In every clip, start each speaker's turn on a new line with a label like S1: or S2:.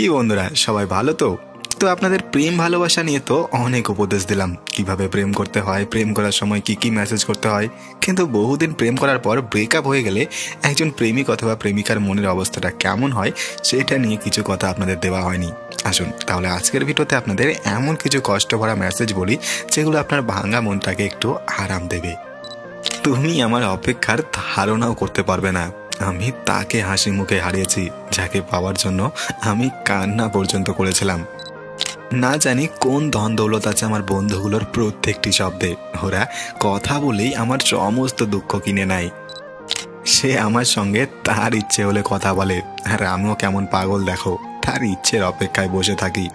S1: কি বন্ধুরা সবাই ভালো তো? তো আপনাদের প্রেম ভালোবাসা নিয়ে তো অনেক উপদেশ দিলাম, কিভাবে প্রেম করতে হয়, প্রেম করার সময় কি কি মেসেজ করতে হয়। কিন্তু বহুদিন প্রেম করার পর ব্রেকআপ হয়ে গেলে একজন প্রেমিক অথবা প্রেমিকার মনের অবস্থাটা কেমন হয় সেটা নিয়ে কিছু কথা আপনাদের দেওয়া হয়নি। আসুন তাহলে আজকের ভিডিওতে আপনাদের এমন কিছু কষ্ট ভরা মেসেজ বলি যেগুলো আপনার ভাঙা মনটাকে একটু আরাম দেবে। তুমি আমার অপেক্ষার ধারণাও করতে পারবে না। আমি তাকে হাসি মুখে হারিয়েছি যাকে পাওয়ার জন্য আমি কান্না পর্যন্ত করেছিলাম। না জানি কোন ধন দৌলত আছে আমার বন্ধুগুলোর প্রত্যেকটি শব্দে। ওরা কথা বলেই আমার সমস্ত দুঃখ কিনে নেয়। সে আমার সঙ্গে তার ইচ্ছে হলে কথা বলে, আর আমিও কেমন পাগল দেখো, তার ইচ্ছের অপেক্ষায় বসে থাকি।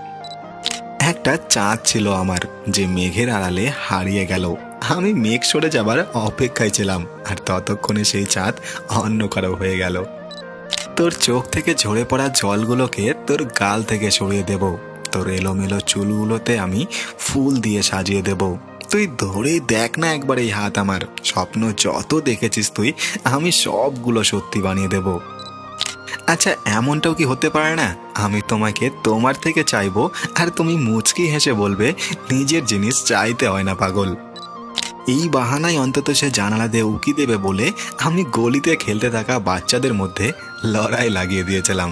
S1: একটা চাঁদ ছিল আমার, যে মেঘের আড়ালে হারিয়ে গেল। আমি মেঘ সরে যাবার অপেক্ষায় ছিলাম, আর ততক্ষণে সেই চাঁদ অন্য কারো হয়ে গেল। তোর চোখ থেকে ঝরে পড়া জলগুলোকে তোর গাল থেকে সরিয়ে দেব। তোর এলোমেলো চুলগুলোতে আমি ফুল দিয়ে সাজিয়ে দেব। তুই ধরেই দেখ না একবার এই হাত আমার। স্বপ্ন যত দেখেছিস তুই, আমি সবগুলো সত্যি বানিয়ে দেব। আচ্ছা, এমনটাও কি হতে পারে না আমি তোমাকে তোমার থেকে চাইবো, আর তুমি মুচকি হেসে বলবে নিজের জিনিস চাইতে হয় না পাগল। এই বাহানায় অন্তত সে জানালা দিয়ে উকি দেবে বলে আমি গলিতে খেলতে থাকা বাচ্চাদের মধ্যে লড়াই লাগিয়ে দিয়েছিলাম।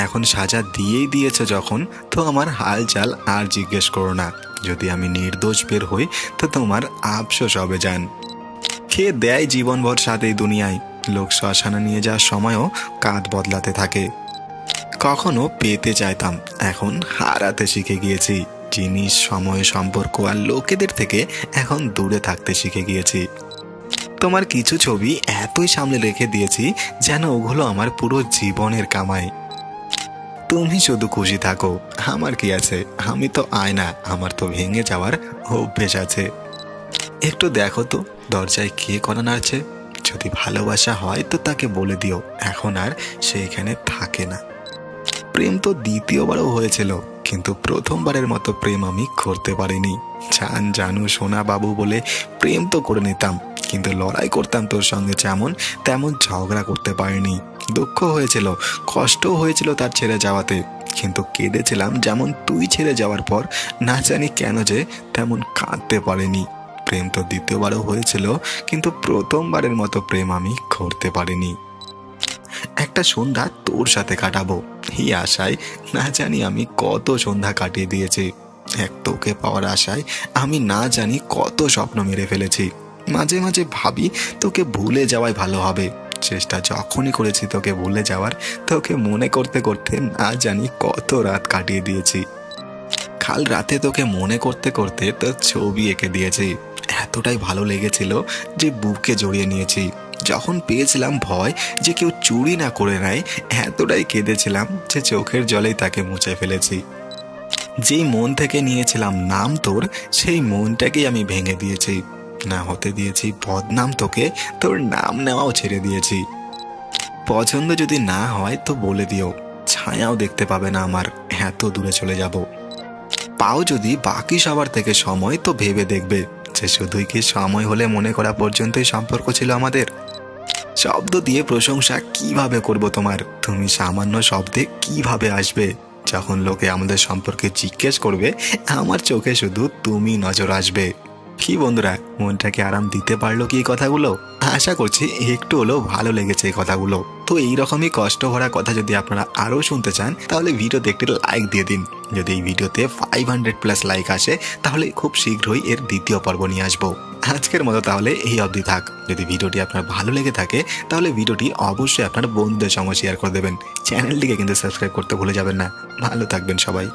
S1: এখন সাজা দিয়েই দিয়েছে যখন, তো আমার হালচাল আর জিজ্ঞেস করো না। যদি আমি নির্দোষ বের হই তো তোমার আফসোস হবে জান। খেয়ে দেয় জীবনভর সাথে দুনিয়ায়। লোক শ্মশানে নিয়ে যাওয়ার সময়ও কাঁধ বদলাতে থাকে। কখনো পেতে চাইতাম, এখন হারাতে শিখে গিয়েছি। জিনিস, সময়, সম্পর্ক আর লোকেদের থেকে এখন দূরে থাকতে শিখে গিয়েছি। তোমার কিছু ছবি এতই সামনে রেখে দিয়েছি যেন ওগুলো আমার পুরো জীবনের কামাই। তুমি শুধু খুশি থাকো, আমার কি আছে? আমি তো আয়না, আমার তো ভেঙে যাওয়ার অভ্যেস আছে। একটু দেখো তো দরজায় কে কড়া নাড়ছে। যদি ভালোবাসা হয় তো তাকে বলে দিও এখন আর সে এখানে থাকে না। প্রেম তো দ্বিতীয়বারও হয়েছিল, কিন্তু প্রথমবারের মতো প্রেম আমি করতে পারিনি। জান জানু সোনা বাবু বলে প্রেম তো করে নিতাম, কিন্তু লড়াই করতাম তোর সঙ্গে যেমন তেমন ঝগড়া করতে পারিনি। দুঃখ হয়েছিল, কষ্টও হয়েছিল তার ছেড়ে যাওয়াতে, কিন্তু কেঁদেছিলাম যেমন তুই ছেড়ে যাওয়ার পর না জানি কেন যে তেমন কাঁদতে পারিনি। প্রেম তো দ্বিতীয়বারও হয়েছিল, কিন্তু প্রথমবারের মতো প্রেম আমি করতে পারিনি। একটা সন্ধ্যা তোর সাথে কাটাবো এই আশায় না জানি আমি কত সন্ধ্যা কাটিয়ে দিয়েছি। এক তোকে পাওয়ার আশায় আমি না জানি কত স্বপ্ন মেরে ফেলেছি। মাঝে মাঝে ভাবি তোকে ভুলে যাওয়াই ভালো হবে। চেষ্টা যখনই করেছি তোকে ভুলে যাওয়ার, তোকে মনে করতে করতে না জানি কত রাত কাটিয়ে দিয়েছি। কাল রাতে তোকে মনে করতে করতে তোর ছবি এঁকে দিয়েছি। এতটাই ভালো লেগেছিল যে বুকে জড়িয়ে নিয়েছি। যখন পেয়েছিলাম ভয় যে কেউ চুরি না করে নেয়, এতটাই কেঁদেছিলাম যে চোখের জলেই তাকে মুছে ফেলেছি। যেই মন থেকে নিয়েছিলাম নাম তোর, সেই মনটাকেই আমি ভেঙে দিয়েছি। না হতে দিয়েছি বদনাম তোকে, তোর নাম নেওয়াও ছেড়ে দিয়েছি। পছন্দ যদি না হয় তো বলে দিও, ছায়াও দেখতে পাবে না আমার, এত দূরে চলে যাব। পাও যদি বাকি সবার থেকে সময়, তো ভেবে দেখবে যে শুধুই কি সময় হলে মনে করা পর্যন্তই সম্পর্ক ছিল আমাদের। শব্দ দিয়ে প্রশংসা কিভাবে করব তোমার? তুমি সামান্য শব্দে কিভাবে আসবে? যখন লোকে আমাদের সম্পর্কে জিজ্ঞেস করবে, আমার চোখে শুধু তুমি নজর আসবে। কি বন্ধুরা, মনটাকে আরাম দিতে পারলো কি এই কথাগুলো? আশা করছি একটু হলেও ভালো লেগেছে এই কথাগুলো। তো এইরকমই কষ্ট ভরা কথা যদি আপনারা আরও শুনতে চান তাহলে ভিডিওতে একটি লাইক দিয়ে দিন। যদি এই ভিডিওতে 500+ লাইক আসে তাহলে খুব শীঘ্রই এর দ্বিতীয় পর্ব নিয়ে আসবো। আজকের মতো তাহলে এই অবধি থাক। যদি ভিডিওটি আপনার ভালো লেগে থাকে তাহলে ভিডিওটি অবশ্যই আপনার বন্ধুদের সঙ্গে শেয়ার করে দেবেন। চ্যানেলটিকে কিন্তু সাবস্ক্রাইব করতে ভুলে যাবেন না। ভালো থাকবেন সবাই।